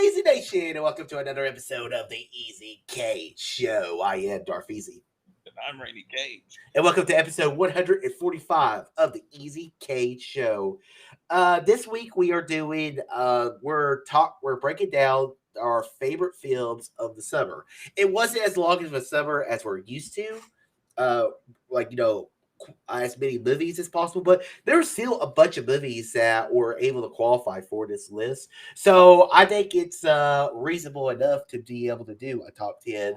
Easy Nation, and welcome to another episode of the Easy K Show. I am Darth Easy, And I'm Randy Cage. and welcome to episode 145 of the Easy K Show. This week we are doing we're breaking down our favorite films of the summer. It wasn't as long as a summer as we're used to, uh, like as many movies as possible, but there's still a bunch of movies that were able to qualify for this list. So I think it's reasonable enough to be able to do a top 10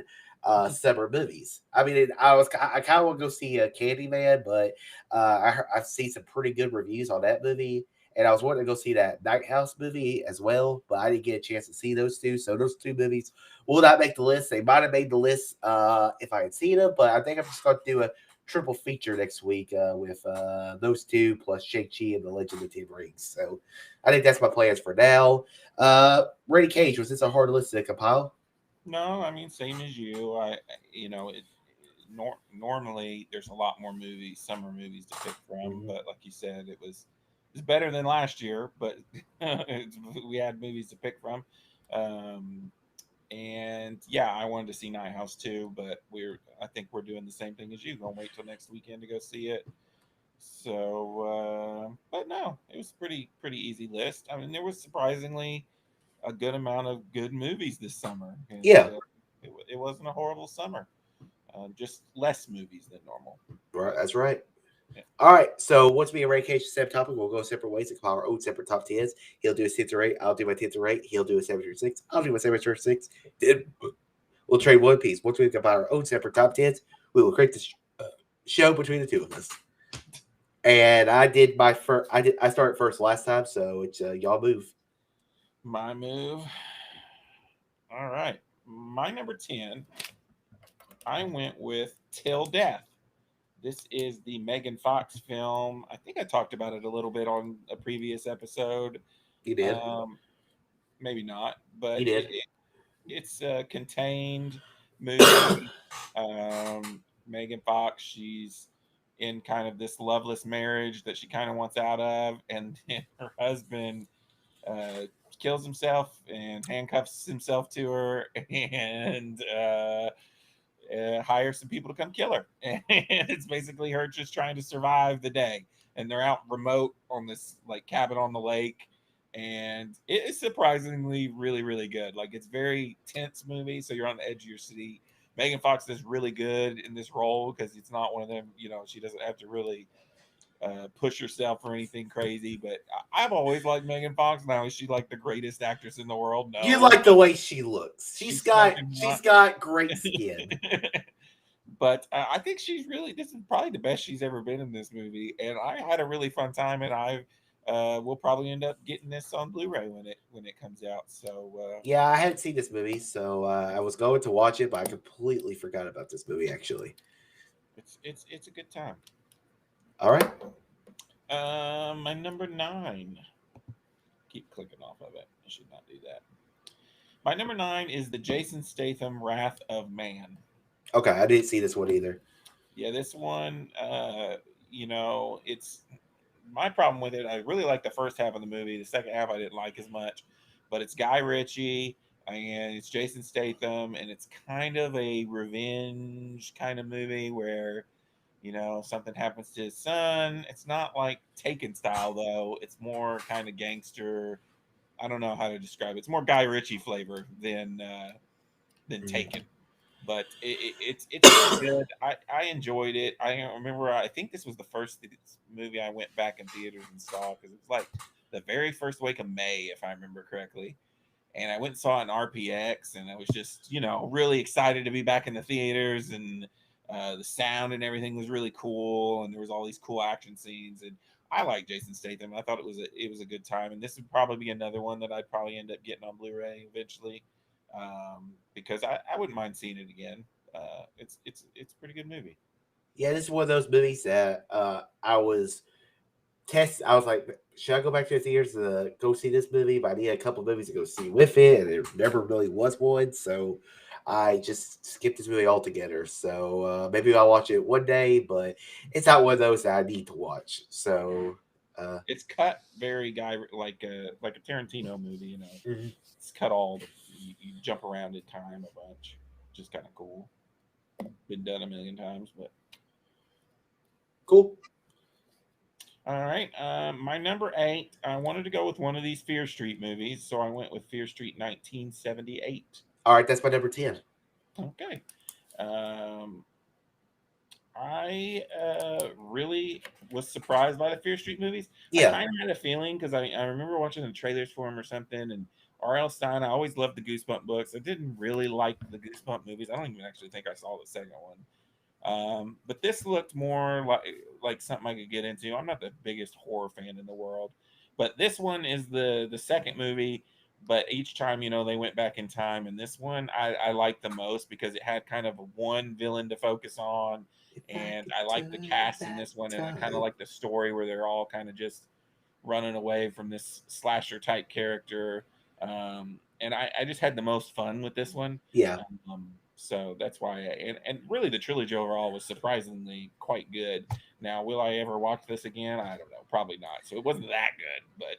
summer movies. I mean, I kind of want to go see Candyman, but I've seen some pretty good reviews on that movie. And I was wanting to go see that Night House movie as well, but I didn't get a chance to see those two. So those two movies will not make the list. They might have made the list if I had seen them, but I think I'm just going to do a triple feature next week with those two plus Shang-Chi and the Legend of the Ten Rings. So I think that's my plans for now. Randy Cage, was this a hard list to compile? No, I mean same as you. Normally there's a lot more movies, summer movies to pick from, Mm-hmm. but like you said, it's better than last year. But we had movies to pick from, um, and yeah, I wanted to see Night House too, but I think we're doing the same thing as you. Gonna wait till next weekend to go see it. So, but no, it was pretty easy list. I mean, there was surprisingly a good amount of good movies this summer. Yeah, It wasn't a horrible summer. Just less movies than normal. right, So that's right. yeah. All right, so once me and Ray Cage set topic, we'll go separate ways and compile our own separate top tens. He'll do a 10 to rate, I'll do my 10 to rate, he'll do a 7 to 6, I'll do my 7 to 6. Then we'll trade one piece. Once we compile our own separate top tens, we will create the show between the two of us. And I did my first. I started first last time, so it's y'all move. My move. All right. My number 10, I went with Till Death. This is the Megan Fox film. I think I talked about it a little bit on a previous episode. You did. Um, Maybe not, You but did. it's a contained movie. Megan Fox, she's in kind of this loveless marriage that she kind of wants out of, and then her husband uh, kills himself and handcuffs himself to her, and hires some people to come kill her. And it's basically her just trying to survive the day. And they're out remote on this like cabin on the lake. And it is surprisingly really good. Like it's very tense movie, so you're on the edge of your seat. Megan Fox is really good in this role because it's not one of them. She doesn't have to really push herself or anything crazy. But I've always liked Megan Fox. Now is she like the greatest actress in the world? You No, like the way she looks. she's smoking She's hot. got great skin. But I think this is probably the best she's ever been in this movie, and I had a really fun time, and I will probably end up getting this on Blu-ray when it comes out. So Yeah, I hadn't seen this movie, so I was going to watch it, but I completely forgot about this movie. Actually, it's a good time. all right. My number 9. Keep clicking off of it. I should not do that. My number 9 is the Jason Statham Wrath of Man. Okay, I didn't see this one either. Yeah, this one, it's my problem with it. I really like the first half of the movie. The second half I didn't like as much, but it's Guy Ritchie and it's Jason Statham, and it's kind of a revenge kind of movie where something happens to his son. It's not like Taken style though. It's more kind of gangster. I don't know how to describe it. It's more Guy Ritchie flavor than Mhm. Taken, but it's really good. I enjoyed it. I remember. I think this was the first movie I went back in theaters and saw because it was like the very first week of May, if I remember correctly. And I went and saw it in RPX, and I was just really excited to be back in the theaters, and the sound and everything was really cool, and there was all these cool action scenes, and I like Jason Statham. I thought it was a good time, and this would probably be another one that I'd probably end up getting on Blu-ray eventually, because I wouldn't mind seeing it again. It's a pretty good movie. Yeah, this is one of those movies that I was like, should I go back to the theaters to go see this movie? But I needed a couple of movies to go see with it, and there never really was one, so I just skipped this movie altogether. So maybe I'll watch it one day, but it's not one of those that I need to watch. So It's cut very like a Tarantino movie. Mhm. It's cut you jump around in time a bunch, which is kind of cool. Been done a million times, but Cool. all right. My number 8. I wanted to go with one of these Fear Street movies, so I went with Fear Street 1978. All right, that's my number 10. Okay. Um, I really was surprised by the Fear Street movies. I Yeah. kind of had a feeling because I remember watching the trailers for them or something. And R.L. Stein, I always loved the Goosebump books. I didn't really like the Goosebump movies. I don't even actually think I saw the second one. But this looked more like something I could get into. I'm not the biggest horror fan in the world, but this one is the second movie. But each time, they went back in time, and this one I liked the most because it had kind of one villain to focus on, If I and could I like the turn cast in back this one, and I kind of time. like the story where they're all kind of just running away from this slasher type character. And I just had the most fun with this one. Yeah. So that's why, and really the trilogy overall was surprisingly quite good. Now, will I ever watch this again? I don't know, probably not. So it wasn't that good, but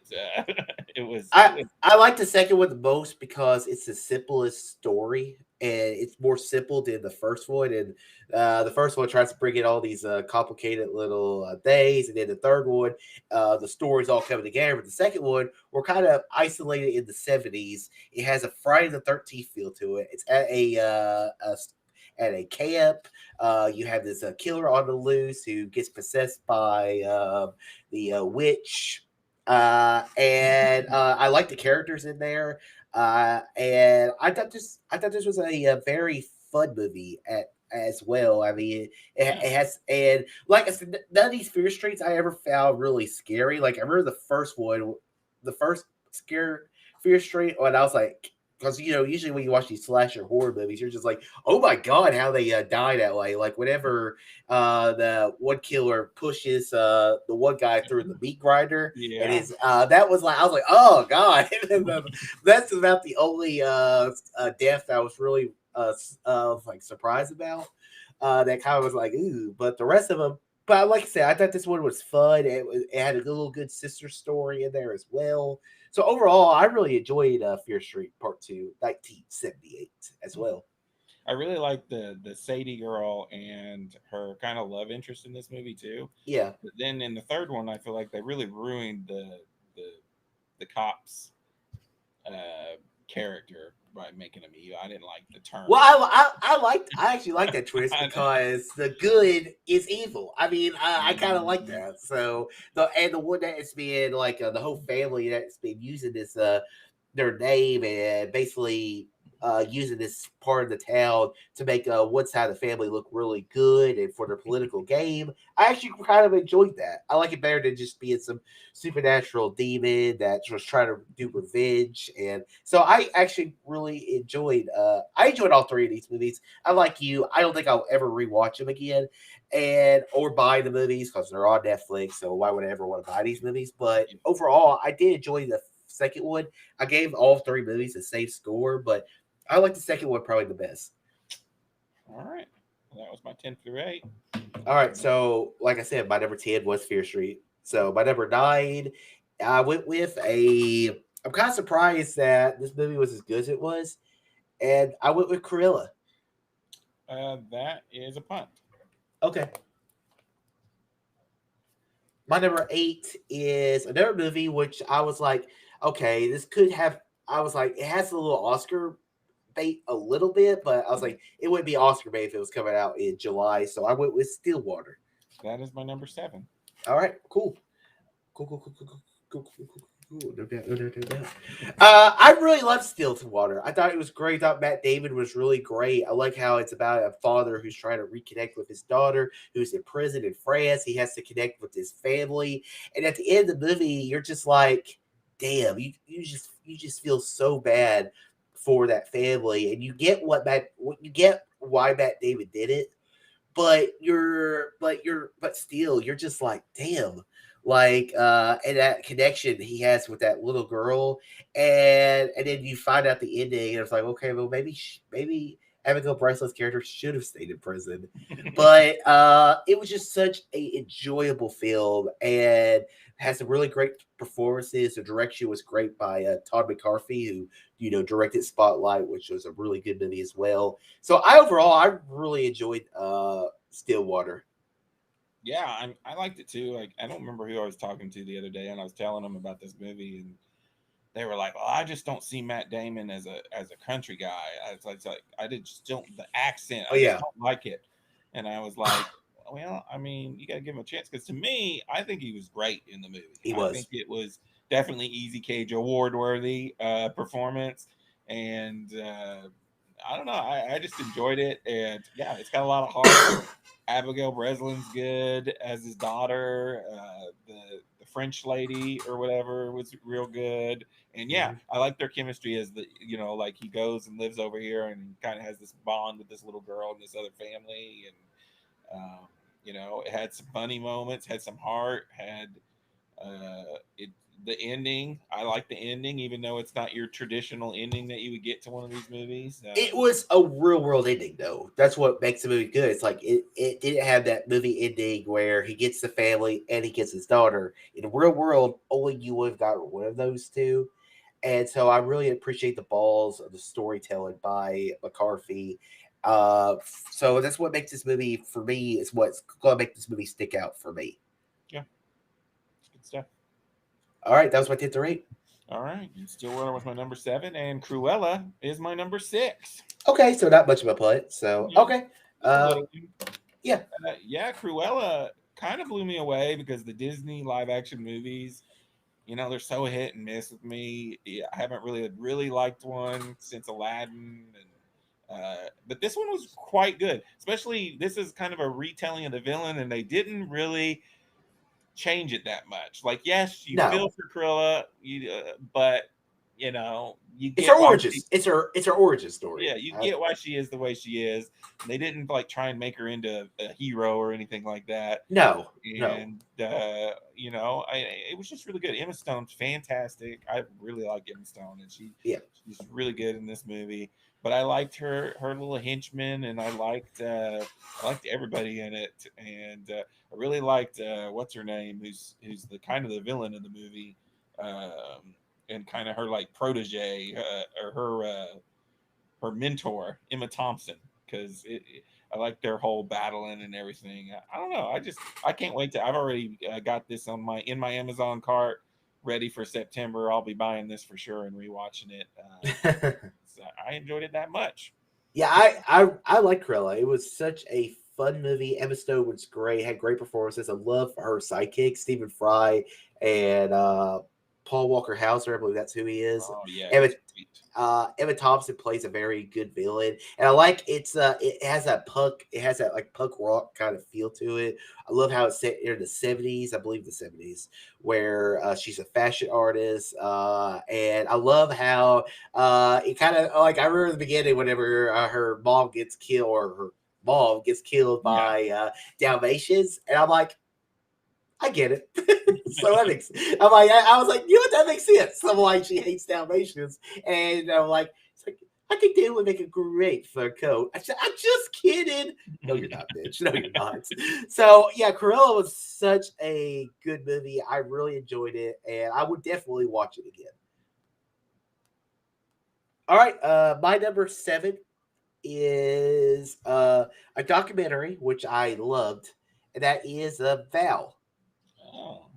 it was. It I was. I like the second one the most because it's the simplest story and it's more simple than the first one. And the first one tries to bring in all these complicated little things, and then the third one, the stories all coming together. But the second one, we're kind of isolated in the 70s. It has a Friday the 13th feel to it. It's at at a camp. You have this killer on the loose who gets possessed by the witch, and I like the characters in there. And I thought this was a very fun movie as well. I mean, Yeah. it has, and like I said, none of these Fear Streets I ever found really scary. Like I remember the first one, the first scare Fear Street, and I was like, because usually when you watch these slasher horror movies, you're just like, oh my god, how they die that way. Like whenever the one killer pushes the one guy through the meat grinder, and Yeah. his that was like, I was like, oh god. That's about the only death I was really like surprised about. That kind of was like, ooh, but the rest of them. But like I said, I thought this one was fun. It had a little good sister story in there as well. So overall, I really enjoyed Fear Street Part 2, 1978 as well. I really like the Sadie girl and her kind of love interest in this movie too. Yeah. But then in the third one, I feel like they really ruined the the cops character by making him evil. I didn't like the turn. Well, I actually like that twist because the good is evil. I mean, I kind of like that. So the one that it's been like the whole family that's been using this their name and basically using this part of the town to make one side of the family look really good and for their political game. I actually kind of enjoyed that. I like it better than just being some supernatural demon that was trying to do revenge. And so I actually really enjoyed. I enjoyed all three of these movies. I like you. I don't think I'll ever rewatch them again, and or buy the movies because they're on Netflix. So why would I ever want to buy these movies? But overall, I did enjoy the second one. I gave all three movies the same score, but I like the second one probably the best. All right. Well, that was my 10 through 8. All right, so like I said, my number 10 was Fear Street. So my number 9, I went with a. I'm kind of surprised that this movie was as good as it was, and I went with Cruella. That is a punt. Okay. My number 8 is another movie which I was like, okay, this could have. I was like, it has a little Oscar bait a little bit, but I was like, it wouldn't be Oscar bait if it was coming out in July. So I went with Stillwater. That is my number 7. All right, cool. Cool, cool, cool, cool, cool, cool, cool, cool. No doubt, no doubt, no doubt. I really love Stillwater. I thought it was great. I thought Matt Damon was really great. I like how it's about a father who's trying to reconnect with his daughter who's in prison in France. He has to connect with his family, and at the end of the movie, you're just like, damn, you just feel so bad for that family, and you get what you get why Matt Damon did it, but still you're just like, damn, like and that connection he has with that little girl, and then you find out the ending and it's like, okay, well maybe Abigail Breslin's character should have stayed in prison. But it was just such a enjoyable film and has some really great performances. The direction was great by Todd McCarthy, who directed Spotlight, which was a really good movie as well. So I really enjoyed Stillwater. Yeah, I liked it too. Like I don't remember who I was talking to the other day, and I was telling them about this movie, and they were like, "Well, I just don't see Matt Damon as a country guy." It's like I did just don't the accent. Oh I just yeah, don't like it. And I was like, "Well, I mean, you got to give him a chance because to me, I think he was great in the movie. he I think was. it was definitely Easy Cage award worthy performance, and I don't know, I just enjoyed it, and yeah, it's got a lot of heart. Abigail Breslin's good as his daughter. The French lady or whatever was real good, and yeah, Mhm. I like their chemistry as like he goes and lives over here and kind of has this bond with this little girl and this other family, and it had some funny moments, had some heart, had it the ending. I like the ending, even though it's not your traditional ending that you would get to one of these movies. It was a real world ending, though. That's what makes the movie good. It's like it didn't have that movie ending where he gets the family and he gets his daughter. In the real world, only you would have got one of those two. And so I really appreciate the balls of the storytelling by McCarthy. So that's what makes this movie for me is what's gonna make this movie stick out for me. Yeah, good stuff. All right, that was my 10 to rate. All right, and Stillwater was my number 7, and Cruella is my number 6. Okay, so not much of a putt. So Yeah, okay, just a little. yeah, Yeah, Cruella kind of blew me away because the Disney live action movies, they're so hit and miss with me. Yeah, I haven't really liked one since Aladdin, and but this one was quite good. Especially this is kind of a retelling of the villain, and they didn't really change it that much. Like, yes, you feel no, for Cruella, but you it's get her why origins. It's her origin story. yeah, you get why she is the way she is. They didn't like try and make her into a hero or anything like that. No, no. And it was just really good. Emma Stone's fantastic. I really like Emma Stone, and Yeah. she's really good in this movie. But I liked her little henchman, and I liked everybody in it, and I really liked what's her name, who's the kind of the villain in the movie, and kind of her like protege or her mentor, Emma Thompson, because I like their whole battling and everything. I don't know. I can't wait to. I've already got this in my Amazon cart, ready for September. I'll be buying this for sure and rewatching it. So I enjoyed it that much. Yeah, I like Cruella. It was such a fun movie. Emma Stone was great, had great performances. I love her sidekick, Stephen Fry, and Paul Walker Hauser. I believe that's who he is. Oh yeah, Emma he's sweet. Emma Thompson plays a very good villain, and I like it has that like punk rock kind of feel to it. I love how it's set in the 70s, I believe the 70s, where she's a fashion artist, and I love how it kind of like I remember the beginning whenever her mom gets killed or her mom gets killed Yeah. by Dalmatians, and I'm like, I get it. So that makes. I'm like, I was like, that makes sense. I'm like, she hates Dalmatians, and I'm like, it's like I think they would make a great fur coat. I said, I'm just kidding. No, you're not, bitch. No, you're not. So yeah, Cruella was such a good movie. I really enjoyed it, and I would definitely watch it again. All right, my number 7 is a documentary which I loved, and that is Val. Oh,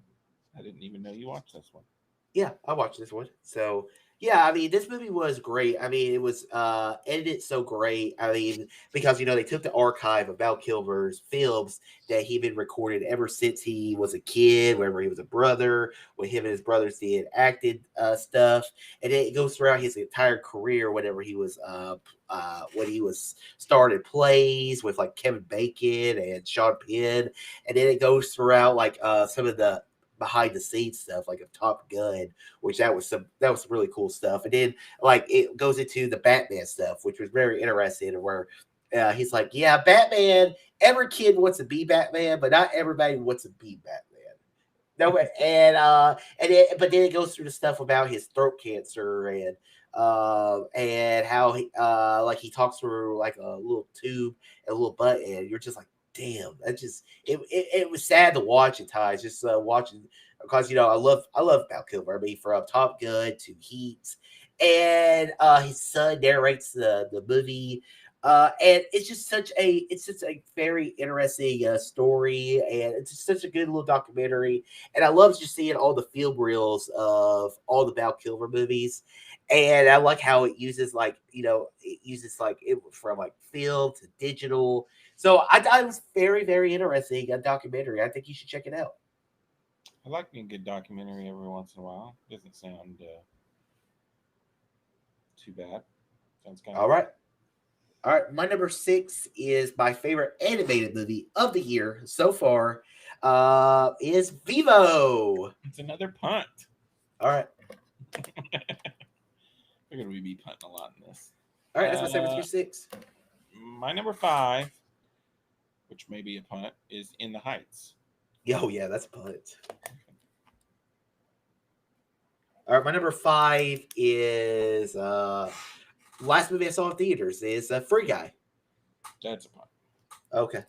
I didn't even know you watched this one. Yeah, I watched this one. So yeah, I mean, this movie was great. I mean, it was edited so great. I mean, because they took the archive of Val Kilmer's films that he'd been recorded ever since he was a kid, whenever he was a brother, when him and his brothers did acted stuff, and then it goes throughout his entire career. Whenever he was when he was started plays with like Kevin Bacon and Sean Penn, and then it goes throughout like some of the behind the scenes stuff like a Top Gun, which that was some really cool stuff. And then like it goes into the Batman stuff, which was very interesting, where he's like, yeah, Batman. Every kid wants to be Batman, but not everybody wants to be Batman. No, but then it goes through the stuff about his throat cancer and and how he like he talks through like a little tube and a little button. And you're just like, damn, that just it was sad to watch at times, just watching because I love Val Kilmer. I mean, from Top Gun to Heat, and his son narrates the movie. And it's just a very interesting story, and it's just such a good little documentary. And I love just seeing all the film reels of all the Val Kilmer movies. And I like how it uses it uses like it from like film to digital. So I thought it was very, very interesting a documentary. I think you should check it out. I like a good documentary every once in a while. Doesn't sound too bad. Sounds kind of All good. right. All right, my number six is my favorite animated movie of the year so far. Is Vivo. It's another punt. All right, Figured we'd be punting a lot in this. all right. That's my number Uh, six. my number five, which may be a punt, is In the Heights. Yo, yeah, that's a punt. All right, my number five is last movie I saw in theaters is Free Guy. That's a punt. Okay,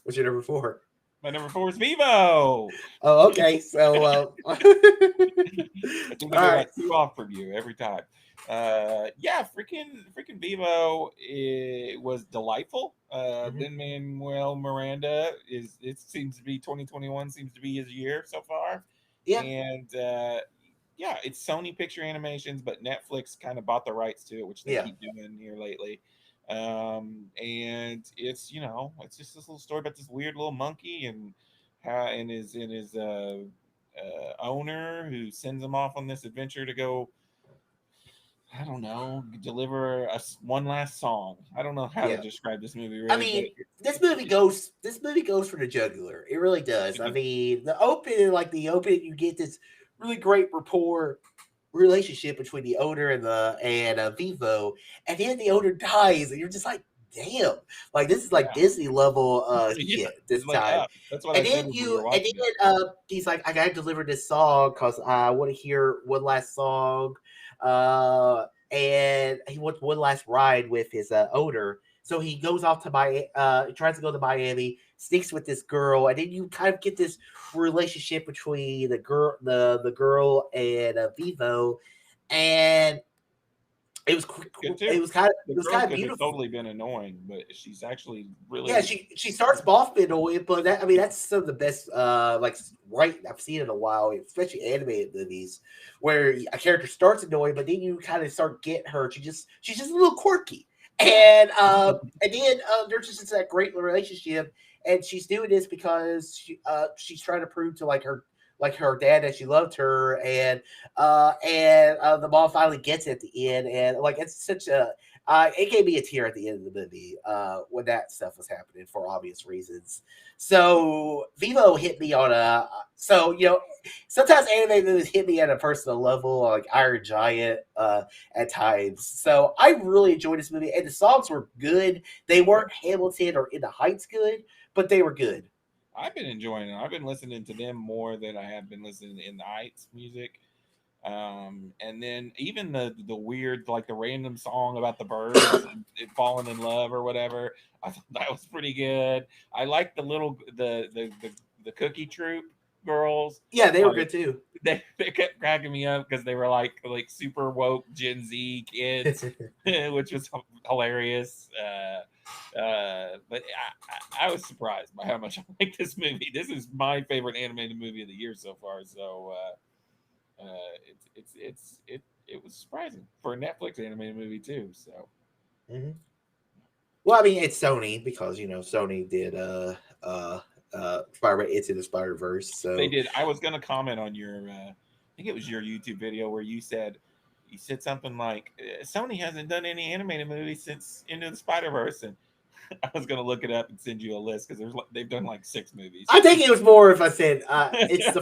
what's your number four? My number four is Vivo. Oh, okay. So, all I think I go right. like two off from you every time. Yeah, freaking Vivo, it was delightful. Mhm. Lin Manuel Miranda is it seems to be 2021 seems to be his year so far, Yeah, and yeah, it's Sony Picture Animations, but Netflix kind of bought the rights to it, which they yeah, keep doing here lately. And it's it's just this little story about this weird little monkey and how and his owner who sends him off on this adventure to go, I don't know, deliver one last song. I don't know how to yeah. describe this movie I really, but mean, this movie goes for the jugular. It really does. I it, mean, the opening, you get this really great rapport relationship between the owner and Vivo, and then the owner dies, and you're just like, damn, like this is like yeah, Disney level yeah, shit it's this like time. that's what I And said then when we you were and watching it. then he's like, I gotta deliver this song because I want to hear one last song. And he wants one last ride with his owner. So he goes off to tries to go to Miami, sticks with this girl, and then you kind of get this relationship between the girl and Vivo, and it was Good it too. was kind of The it was girl kind of could have beautiful. totally been annoying, but she's actually Yeah, really she starts off annoying, but I mean that's some of the best right I've seen in a while, especially animated movies, where a character starts annoying, but then you kind of start get her. She's just a little quirky, yeah. and then there's just that great relationship, and she's doing this because she's trying to prove to like her dad that she loved her, and the mom finally gets it at the end, and like it's such a it gave me a tear at the end of the movie when that stuff was happening for obvious reasons. So Vivo hit me on a so sometimes anime movies hit me at a personal level, like Iron Giant at times. So I really enjoyed this movie, and the songs were good. They weren't Hamilton or In the Heights good, but they were good. I've been enjoying it. I've been listening to them more than I have been listening in the Heights music. And then even the weird, like the random song about the birds and it falling in love or whatever, I thought that was pretty good. I like the Cookie Troop girls. Yeah, they were Like good too. they kept cracking me up because they were like super woke Gen Z kids, which was hilarious. But I was surprised by how much I like this movie. This is my favorite animated movie of the year so far. So it was surprising for a Netflix animated movie too. So Mhm. Well, I mean, it's Sony because Sony did Spider Into the Spider Verse. they So did. I was gonna comment on your, I think it was your YouTube video where you said something like Sony hasn't done any animated movies since Into the Spider Verse, and I was gonna look it up and send you a list because they've done like 6 movies. I think it was more if I said it's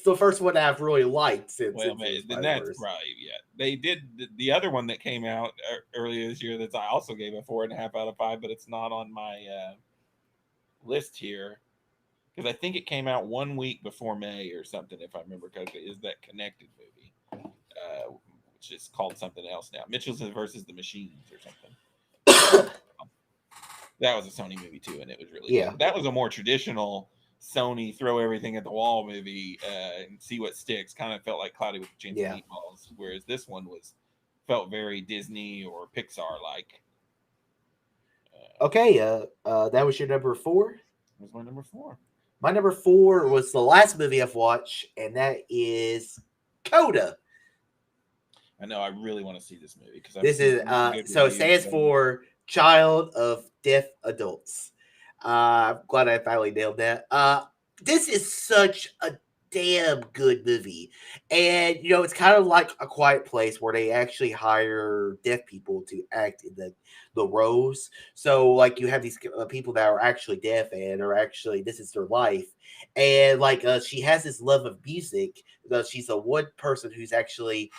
the first one I've really liked since Well, Into the then Spider that's Verse. probably yeah. They did the other one that came out earlier this year that I also gave a 4.5 out of 5, but it's not on my list here because I think it came out 1 week before May or something, if I remember correctly. Is that Connected movie? which is called something else now. Mitchell's versus the Machines or something. That was a Sony movie too, and it was really Yeah. good. That was a more traditional Sony throw everything at the wall movie and see what sticks. Kind of felt like Cloudy with a Chance of Meatballs, whereas this one felt very Disney or Pixar like. Okay, that was your number 4. Was my number 4. My number 4 was the last movie I've watched, and that is Coda. I know I really want to see this movie because This is so it stands for Child of Deaf Adults. I'm glad I finally nailed that. This is such a damn good movie, and you know it's kind of like A Quiet Place where they actually hire deaf people to act in the roles. So like you have these people that are actually deaf and are actually this is their life, and like she has this love of music. She's a one person who's actually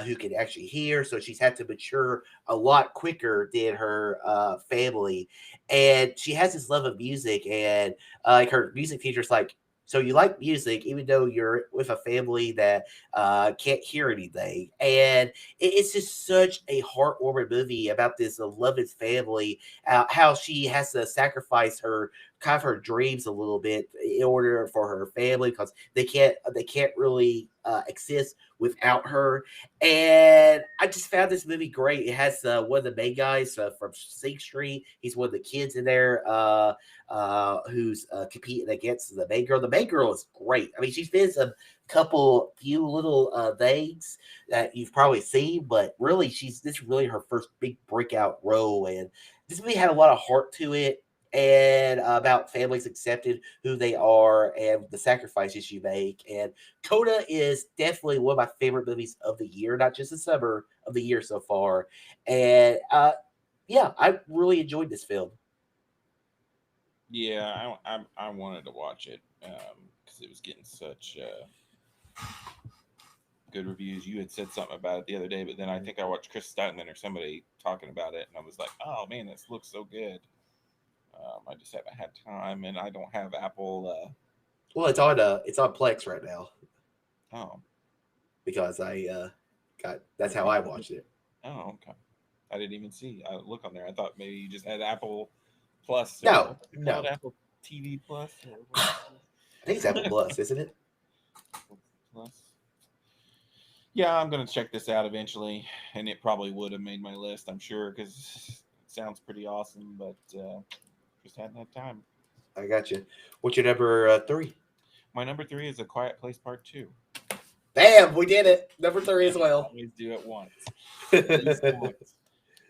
who can actually hear. So she's had to mature a lot quicker than her family. And she has this love of music. And like her music teacher's like, so you like music, even though you're with a family that can't hear anything. And it's just such a heartwarming movie about this beloved family, how she has to sacrifice her kind of her dreams a little bit in order for her family because they can't really exist without her. And I just found this movie great. It has one of the main guys from Sing Street. He's one of the kids in there who's competing against the main girl. The main girl is great. I mean, she's been in a few little things that you've probably seen, but really, this is really her first big breakout role. And this movie had a lot of heart to it and about families accepting who they are and the sacrifices you make. And Coda is definitely one of my favorite movies of the year, not just the summer of the year so far. And yeah, I really enjoyed this film. Yeah, I wanted to watch it because it was getting such good reviews. You had said something about it the other day, but then I think I watched Chris Stutman or somebody talking about it, and I was like, "Oh man, this looks so good." I just haven't had time, and I don't have Apple. Well, it's on Plex right now. Oh, because I got that's how I watched it. Oh, okay. I didn't even see. I look on there. I thought maybe you just had Apple Plus. No, no, Apple TV Plus. I think it's Apple Plus, isn't it? Plus. Yeah, I'm gonna check this out eventually, and it probably would have made my list, I'm sure, because it sounds pretty awesome, but just hadn't had time. I got you. What's your number 3? My number 3 is A Quiet Place Part 2. Bam, we did it. Number 3 as well. Always do it once.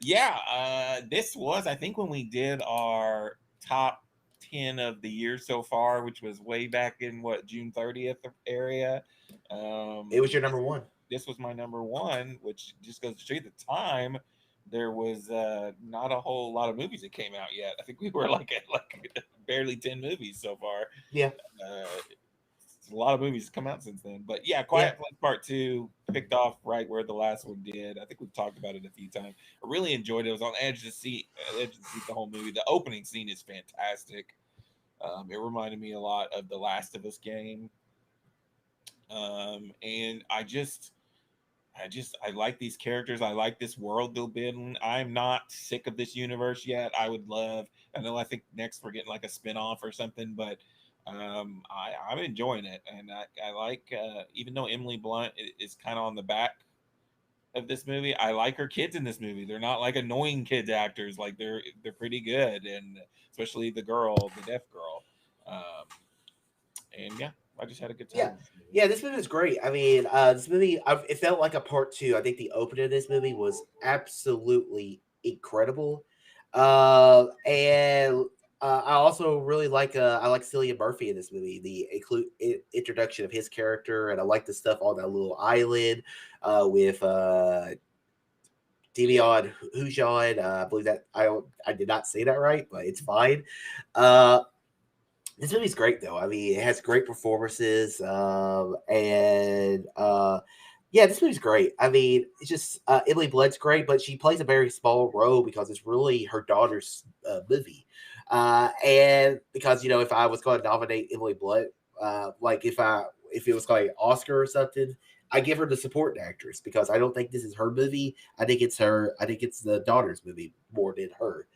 Yeah, this was, I think, when we did our top 10 of the year so far, which was way back in June 30th area. It was your number 1. This was my number 1, which just goes to show you the time. There was not a whole lot of movies that came out yet. I think we were like at barely 10 movies so far. Yeah. A lot of movies come out since then. But yeah, Quiet Place Part 2 picked off right where the last one did. I think we've talked about it a few times. I really enjoyed it. I was on edge to see the whole movie. The opening scene is fantastic. It reminded me a lot of the Last of Us game. And I like these characters. I like this world they're building. I'm not sick of this universe yet. I think next we're getting like a spin-off or something, but I'm enjoying it. And I like, even though Emily Blunt is kind of on the back of this movie, I like her kids in this movie. They're not like annoying kids actors. Like they're pretty good. And especially the deaf girl. And yeah, I just had a good time. Yeah, this movie was great. I mean, this movie, it felt like a part 2. I think the opening of this movie was absolutely incredible. And I also really I like Cillian Murphy in this movie. The introduction of his character, and I like the stuff on that little island with Demian Hujan. I believe that I did not say that right, but it's fine. This movie's great though. I mean, it has great performances, and yeah, this movie's great. I mean, it's just Emily Blunt's great, but she plays a very small role because it's really her daughter's movie. And because if I was going to nominate Emily Blunt, like if it was like Oscar or something, I give her the supporting actress because I don't think this is her movie. I think it's her. I think it's the daughter's movie more than her.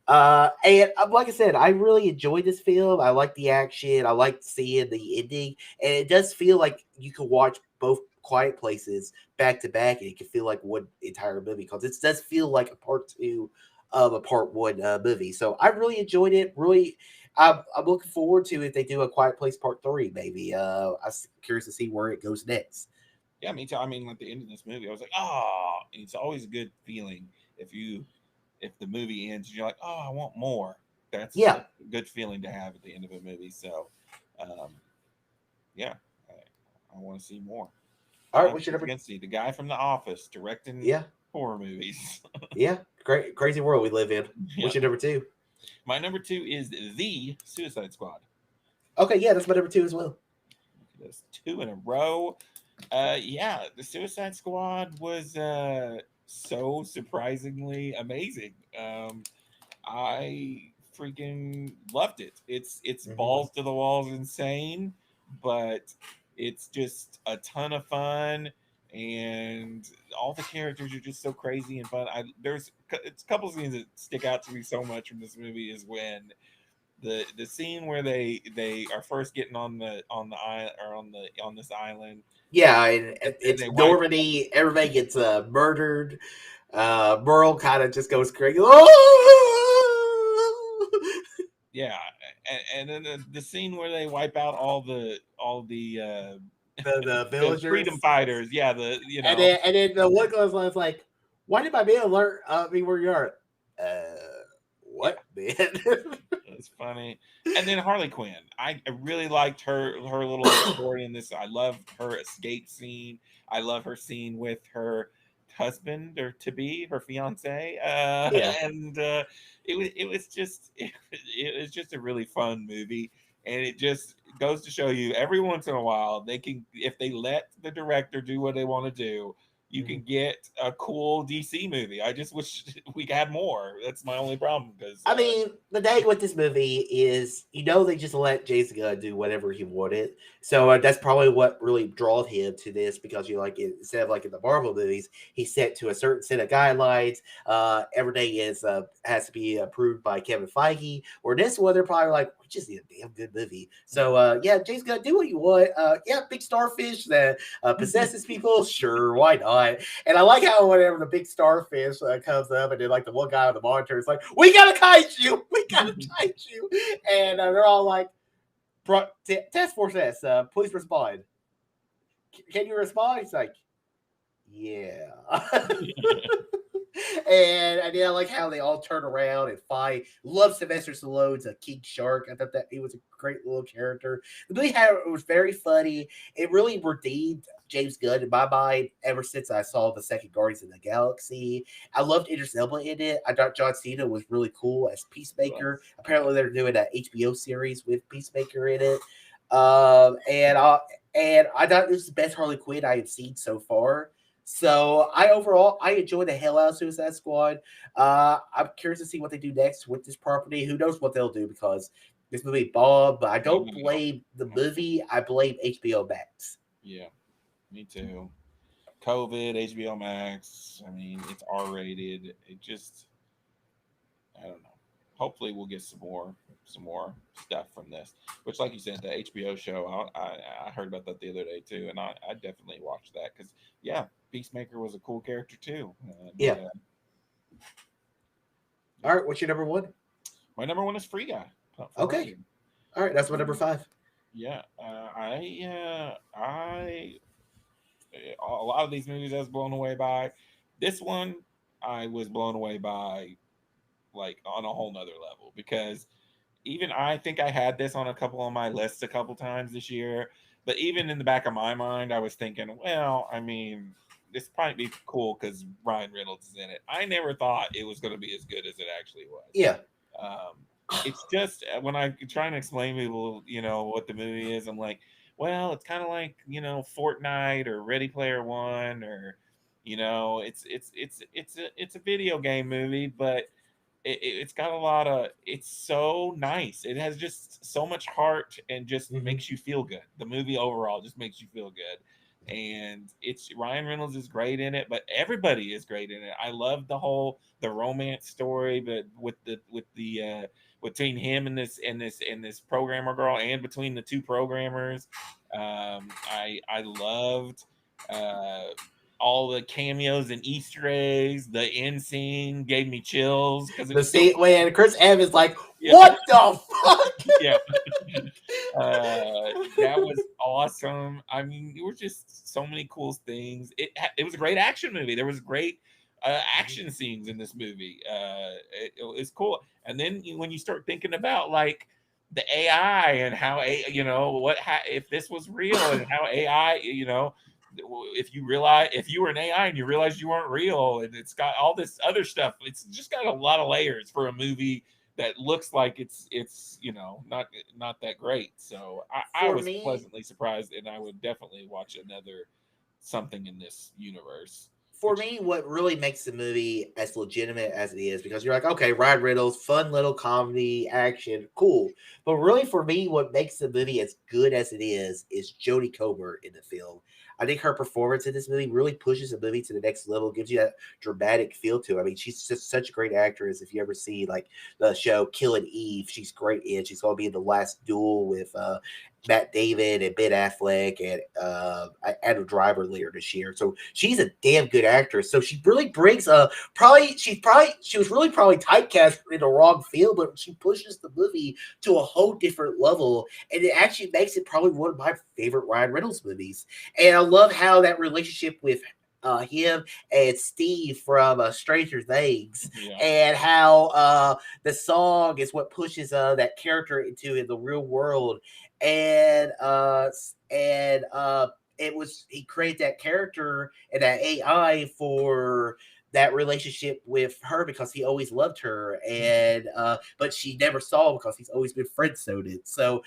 And like I said, I really enjoyed this film. I like the action. I like seeing the ending, and it does feel like you can watch both Quiet Places back to back, and it can feel like one entire movie because it does feel like a part two of a part one movie. So I really enjoyed it. Really, I'm looking forward to if they do a Quiet Place Part Three. Maybe I'm curious to see where it goes next. Yeah, me too. I mean, at the end of this movie, I was like, oh, it's always a good feeling if the movie ends, you're like, oh, I want more. Yeah. That's a good feeling to have at the end of a movie. So, um, yeah, I want to see more. All right. John What's your number? Krasinski, the guy from The Office, directing Yeah. horror movies. Yeah. Great. Crazy world we live in. Yeah. What's your number two? My number two is The Suicide Squad. Okay. Yeah, that's my number two as well. That's two in a row. Yeah, The Suicide Squad was so surprisingly amazing. I freaking loved it. It's Mhm. balls to the walls insane, but it's just a ton of fun, and all the characters are just so crazy and fun. It's a couple scenes that stick out to me so much from this movie is when the scene where they are first getting on the island or on this island, Yeah, and and it's they wipe. Normandy. Everybody gets murdered. Merle kind of just goes crazy. Oh! Yeah, and then the scene where they wipe out all the The the freedom villagers, figers. Yeah, and then the one goes on, it's like, why did my man alert me where you are? yeah, What man? it's funny. And then Harley Quinn. I really liked her little story in this. I loved her escape scene. I love her scene with her husband or to be her fiance. Yeah. And it was just it was just a really fun movie. And it just goes to show you every once in a while they can, if they let the director do what they want to do, you Mhm. can get a cool DC movie. I just wish we had more. That's my only problem because I mean, the thing with this movie is, they just let James Gunn do whatever he wanted. So that's probably what really drawed him to this because instead of like in the Marvel movies, he's set to a certain set of guidelines. Everything has to be approved by Kevin Feige. Or this one, they're probably like, we just need a damn good movie. So yeah, James Gunn, do what you want. Yeah, big starfish that possesses people, sure, why not? And I like how whenever the big starfish comes up, and then like the one guy on the monitor is like, "We got a kaiju, we got a kaiju," and they're all like, "Task Force S, please respond. Can you respond?" He's like, "Yeah." And then I like how they all turn around and fight. Love Sylvester Stallone's a King Shark. I thought that he was a great little character. The movie it was very funny. It really redeemed James Gunn in my mind ever since I saw the second Guardians of the Galaxy. I loved Idris Elba in it. I thought John Cena was really cool as Peacemaker. Apparently, they're doing an HBO series with Peacemaker in it. And I thought this is the best Harley Quinn I had seen so far. So I enjoyed the hell out of Suicide Squad. I'm curious to see what they do next with this property. Who knows what they'll do because this movie bombed, but I don't blame the movie. I blame HBO Max. Yeah, me too. COVID, HBO Max. I mean, it's R rated. It just, I don't know. Hopefully, we'll get some more stuff from this. Which, like you said, the HBO show. I heard about that the other day too, and I definitely watched that because yeah, Peacemaker was a cool character too. And, Yeah. All right. What's your number one? my number one is Free Guy from Okay. Ryan. All right. That's my number Um, five. yeah, I a lot of these movies I was blown away by. This one I was blown away by like on a whole nother level because even I think I had this on a couple of my lists a couple times this year, but even in the back of my mind, I was thinking, well, I mean, this might be cool because Ryan Reynolds is in it. I never thought it was going to be as good as it actually was. Yeah. It's just when I try and explain to people, what the movie is, I'm like, well, it's kind of like Fortnite or Ready Player One, or it's a video game movie, but it's got a lot of, it's so nice. It has just so much heart and just Mm-hmm. makes you feel good. The movie overall just makes you feel good. and it's Ryan Reynolds is great in it, but everybody is great in it. I love the romance story, but with the between him and this programmer girl, and between the two programmers. I loved uh, all the cameos and Easter eggs. The end scene gave me chills because it The was so scene when Chris Evans like, yeah. what the fuck? Yeah. That was awesome. I mean, there were just so many cool things. It was a great action movie. There was great action scenes in this movie. It was cool. And then when you start thinking about like the AI and how if this was real and how AI, if you were an AI and you realized you weren't real, and it's got all this other stuff. It's just got a lot of layers for a movie that looks like it's not that great. So I For was me, pleasantly surprised, and I would definitely watch another something in this universe. for me, what really makes the movie as legitimate as it is, because you're like, okay, Ryan Reynolds, fun little comedy, action, cool. But really, for me, what makes the movie as good as it is Jodie Comer in the film. I think her performance in this movie really pushes the movie to the next level, gives you that dramatic feel to it. I mean, she's just such a great actress. If you ever see like the show Killing Eve, she's great in. She's going to be in the last duel with Matt David and Ben Affleck and Adam Driver later this year. So she's a damn good actress. So she really brings she was really probably typecast in the wrong field, but she pushes the movie to a whole different level, and it actually makes it probably one of my favorite Ryan Reynolds movies. And I love how that relationship with him and Steve from Stranger Things, Yeah. and how the song is what pushes that character into the real world, and it was he created that character and that AI for that relationship with her because he always loved her, and but she never saw him because he's always been friend zoned. So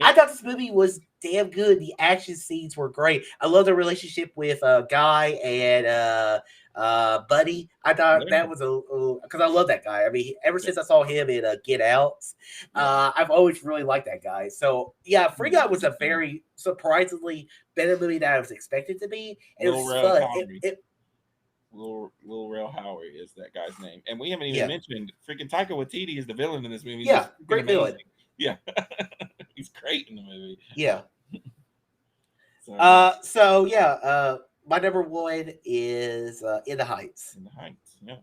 I thought this movie was damn good. The action scenes were great. I love the relationship with Guy and Buddy. I thought Yeah. that was because I love that guy. I mean, ever since I saw him in Get Out, Yeah. I've always really liked that guy. So yeah, Free Guy was a very surprisingly better movie than I was expected to be, and it Lil was Rel fun. Howery. Lil Rel Howery is that guy's name, and we haven't even Yeah, mentioned freaking Taika Waititi is the villain in this movie. He's yeah, just freaking great amazing. villain. Yeah, he's great in the movie. Yeah. So yeah, So yeah, my number one is In the Heights. in the Heights. Yeah,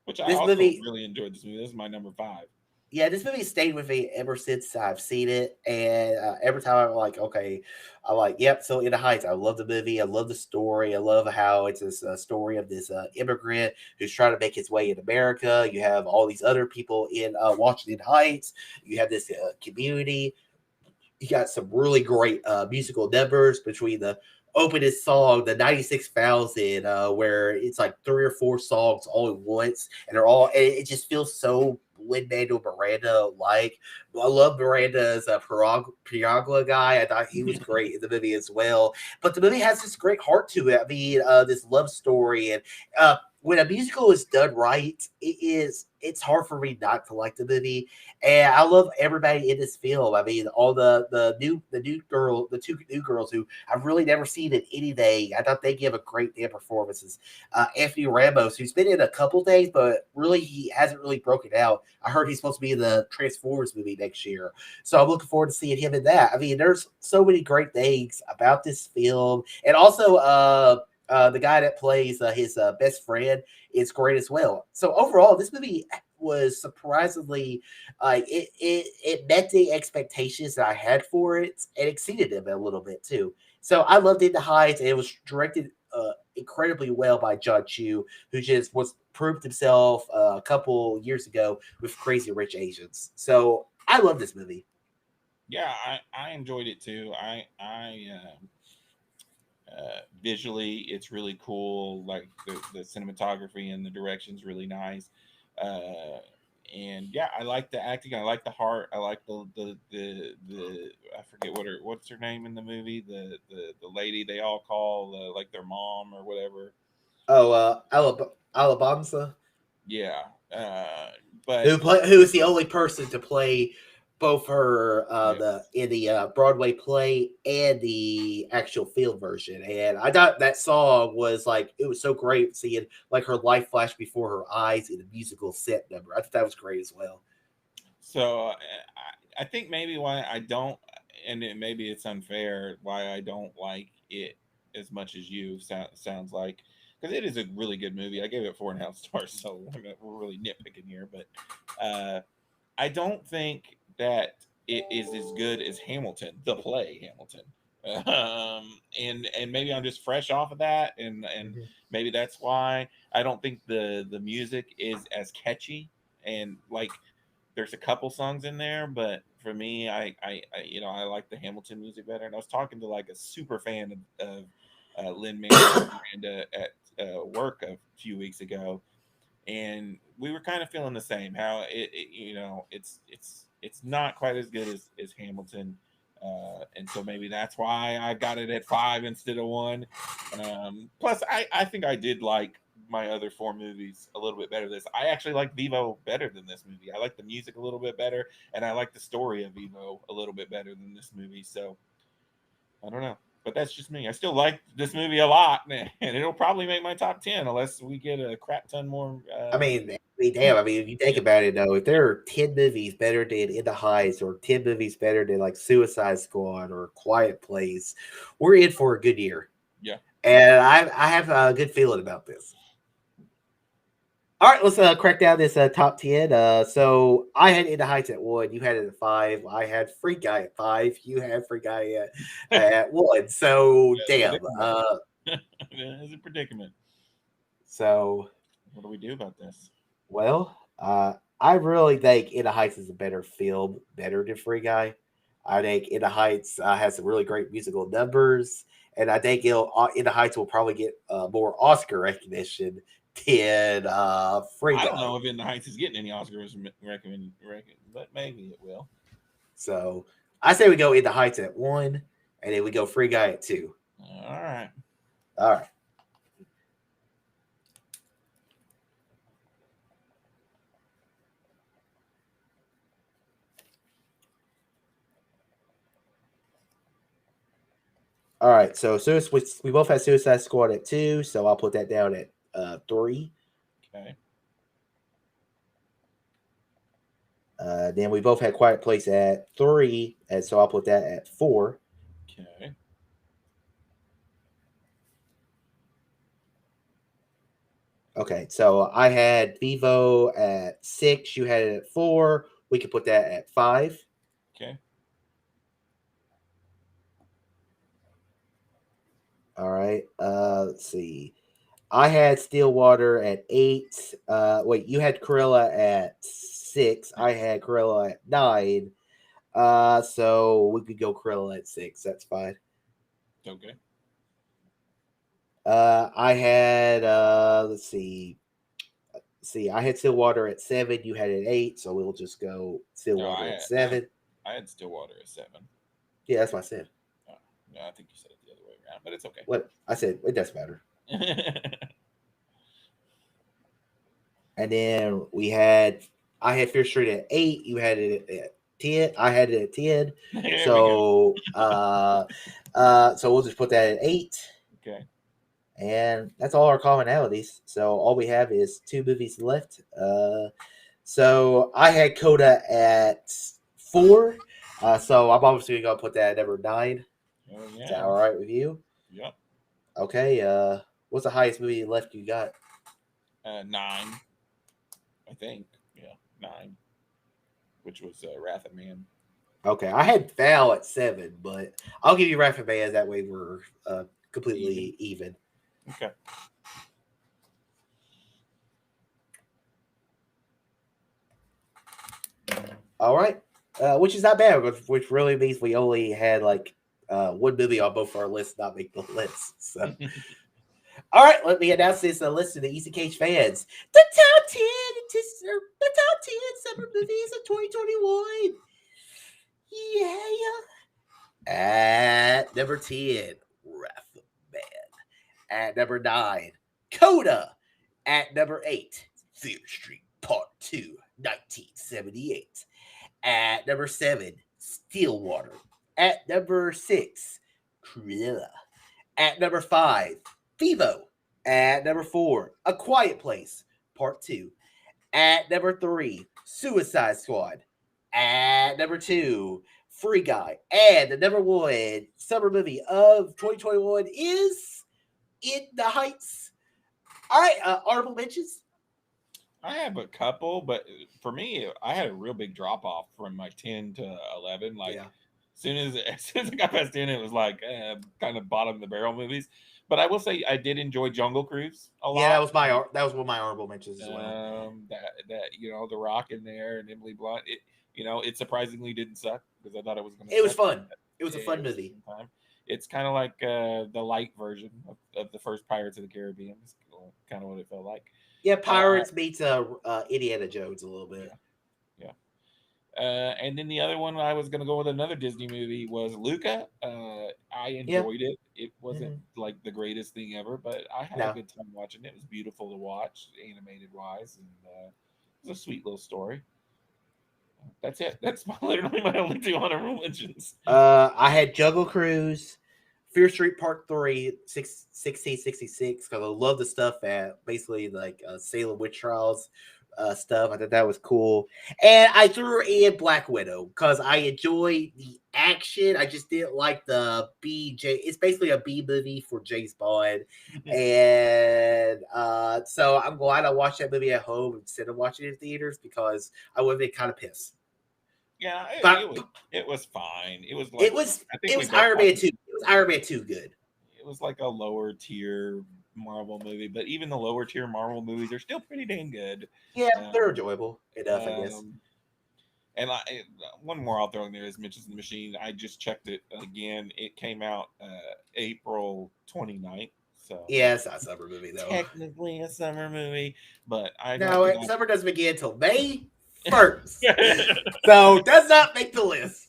which I This also movie, really enjoyed this movie. This is my number 5. yeah, this movie stayed with me ever since I've seen it, and every time I'm like, okay, I'm like, yep. So In the Heights, I love the movie, I love the story, I love how it's this story of this immigrant who's trying to make his way in America. You have all these other people in Washington Heights. You have this community. You got some really great musical numbers between the opening song, the 96,000, where it's like 3 or 4 songs all at once, and it just feels so Lin Manuel Miranda like. I love Miranda's Piragua guy. I thought he was great in the movie as well. But the movie has this great heart to it. I mean, this love story, and when a musical is done right, it's hard for me not to like the movie. And I love everybody in this film. I mean, all the 2 new girls who I've really never seen in anything. I thought they give a great damn performances. Anthony Ramos, who's been in a couple things, but really he hasn't really broken out. I heard he's supposed to be in the Transformers movie next year, so I'm looking forward to seeing him in that. I mean, there's so many great things about this film, and also the guy that plays his best friend is great as well. So overall, this movie was surprisingly it met the expectations that I had for it and exceeded them a little bit too. So I loved In the Heights, and it was directed incredibly well by John Chu, who just was proved himself a couple years ago with Crazy Rich Asians. So I love this movie. Yeah, I enjoyed it too. Visually, it's really cool. Like the cinematography and the direction's really nice. Uh, and yeah, I like the acting. I like the heart. I like the I forget what's her name in the movie. The lady they all call like their mom or whatever. Oh, Alabanza, Yeah, but who is the only person to play both her the Yes. in the Broadway play and the actual film version. And I thought that song was like it was so great seeing like her life flash before her eyes in a musical set number. I thought that was great as well. So I think maybe why I don't, and maybe it's unfair why I don't like it as much as you sounds like, because it is a really good movie. I gave it 4.5 stars, so we're really nitpicking here, but uh, I don't think that it is as good as Hamilton, the play Hamilton. And maybe I'm just fresh off of that, and Mhm. maybe that's why I don't think the music is as catchy. And like, there's a couple songs in there, but for me, I like the Hamilton music better. And I was talking to like a super fan of Lin Manuel Miranda at work a few weeks ago, and we were kind of feeling the same. How it's not quite as good as Hamilton, and so maybe that's why I got it at 5 instead of 1. Plus, I think I did like my other 4 movies a little bit better. This I actually like Vivo better than this movie. I like the music a little bit better, and I like the story of Vivo a little bit better than this movie. So I don't know, but that's just me. I still like this movie a lot, and it'll probably make my top 10 unless we get a crap ton more. Damn. I mean, if you think about it, though, if there are 10 movies better than In the Heights, or 10 movies better than like Suicide Squad or Quiet Place, we're in for a good year. Yeah. And I have a good feeling about this. All right, let's crack down this top 10. So I had In the Heights at 1, you had it at 5. I had Free Guy at 5. You had Free Guy at 1. So It's a damn. predicament. It's a predicament. So What do we do about this? well, I really think In the Heights is a better film, better than Free Guy. I think In the Heights has some really great musical numbers, and I think In the Heights will probably get more Oscar recognition than Free I don't Guy. know if In the Heights is getting any Oscars but maybe it will. So I say we go In the Heights at 1, and then we go Free Guy at 2. All right. All right. All right. So we both had Suicide Squad at 2, so I'll put that down at 3. Okay. Then we both had Quiet Place at 3, and so I'll put that at 4. Okay. Okay, so I had Vivo at 6. You had it at 4. We could put that at 5. Okay. All right. Let's see. I had Stillwater at 8. Wait, you had Corella at 6. I had Corella at 9. So we could go Corella at 6. That's fine. Okay. I had let's see, I had Stillwater at 7. You had it at 8, so we'll just go No, Stillwater at 7. I had Stillwater at 7. Yeah, that's what I said. Oh, no, I think you said it the other way around, but it's okay. What I said, it doesn't matter. And then I had Fear Street at 8. You had it at 10. I had it at 10. There we go. So we'll just put that at 8. Okay. And that's all our commonalities. So all we have is 2 movies left. So I had Coda at 4. So I'm obviously going to put that at number 9. Oh Is that yeah. all right with you? Yep. Okay. What's the highest movie left you got? 9. I think. Yeah, 9. Which was Wrath of Man. Okay, I had Val at 7, but I'll give you Wrath of Man. That way we're completely even. Okay. All right, which is not bad, which really means we only had like 1 movie on both our lists not make the list. So, all right, let me announce this list to the Easy Cage fans. The top 10, the top 10 summer movies of 2021. Yeah. At number 10, Wrath of Man. At number 9, Coda. At number 8, Fear Street Part 2, 1978. At number 7, Stillwater. At number 6, Cruella. At number 5, Vivo. At number 4, A Quiet Place, Part 2. At number 3, Suicide Squad. At number 2, Free Guy. And the number 1 summer movie of 2021 is In the Heights. All right, honorable mentions. I have a couple, but for me, I had a real big drop off from like 10 to 11. Like, Yeah. as soon as I got past 10, it was like kind of bottom of the barrel movies. But I will say I did enjoy Jungle Cruise a lot. Yeah, that was one of my honorable mentions as well. That The Rock in there and Emily Blunt. It surprisingly didn't suck because I thought it was going to. It was fun. It was a fun movie. It's kind of like the light version of the first Pirates of the Caribbean. It's kind of what it felt like. Yeah, Pirates meets Indiana Jones a little bit. Yeah. And then the other one I was going to go with another Disney movie was Luca. I enjoyed it. It wasn't like the greatest thing ever, but I had a good time watching it. It was beautiful to watch, animated wise, and it was a sweet little story. That's it. That's literally my only 2 honorable mentions. I had Jungle Cruise, Fear Street Part 3, 1666, because I love the stuff at basically like Salem Witch Trials stuff. I thought that was cool. And I threw in Black Widow because I enjoy the action. I just didn't like the BJ. It's basically a B movie for James Bond. And so I'm glad I watched that movie at home instead of watching it in theaters because I would have been kind of pissed. Yeah, it was fine. It was Iron Man 2. It was Iron Man 2 good. It was like a lower tier Marvel movie, but even the lower tier Marvel movies are still pretty dang good. Yeah, they're enjoyable enough, I guess. And one more I'll throw in there is Mitch's the Machine. I just checked it again. It came out April 29th. So yeah, it's not a summer movie though. Technically a summer movie, but summer doesn't begin until May 1st. So does not make the list.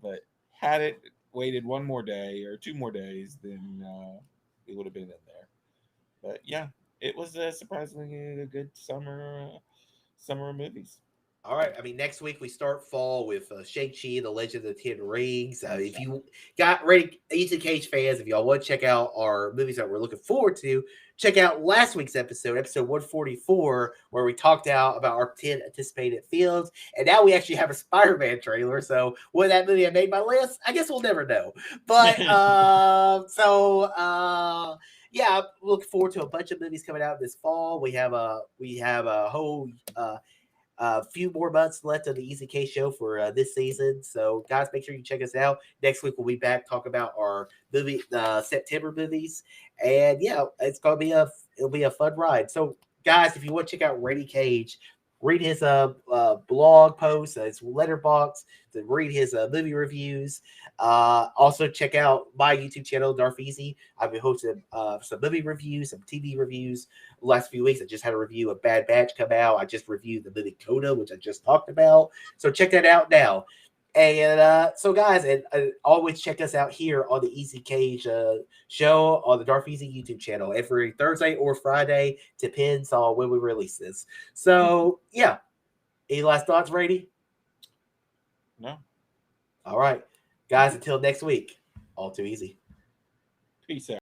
But had it waited one more day or 2 more days, then it would have been in there. But yeah, it was surprisingly a good summer movies. All right. I mean, next week we start fall with Shang-Chi, The Legend of the Ten Rings. If you got ready, Easy Cage fans, if y'all want to check out our movies that we're looking forward to, check out last week's episode 144, where we talked about our 10 anticipated films. And now we actually have a Spider-Man trailer. So will that movie have made my list? I guess we'll never know. But yeah, I'm looking forward to a bunch of movies coming out this fall. We have a whole few more months left of the Easy K show for this season. So, guys, make sure you check us out. Next week, we'll be back talking about our movie, September movies. And yeah, it'll be a fun ride. So, guys, if you want to check out Randy Cage, read his blog posts, his letterbox, to read his movie reviews. Also, check out my YouTube channel, Darth Easy. I've been hosting some movie reviews, some TV reviews. The last few weeks, I just had a review of Bad Batch come out. I just reviewed the movie Coda, which I just talked about. So check that out now. And so, guys, and always check us out here on the Easy Cage show on the Darth Easy YouTube channel every Thursday or Friday. Depends on when we release this. So, yeah. Any last thoughts, Brady? No. All right. Guys, until next week, all too easy. Peace out.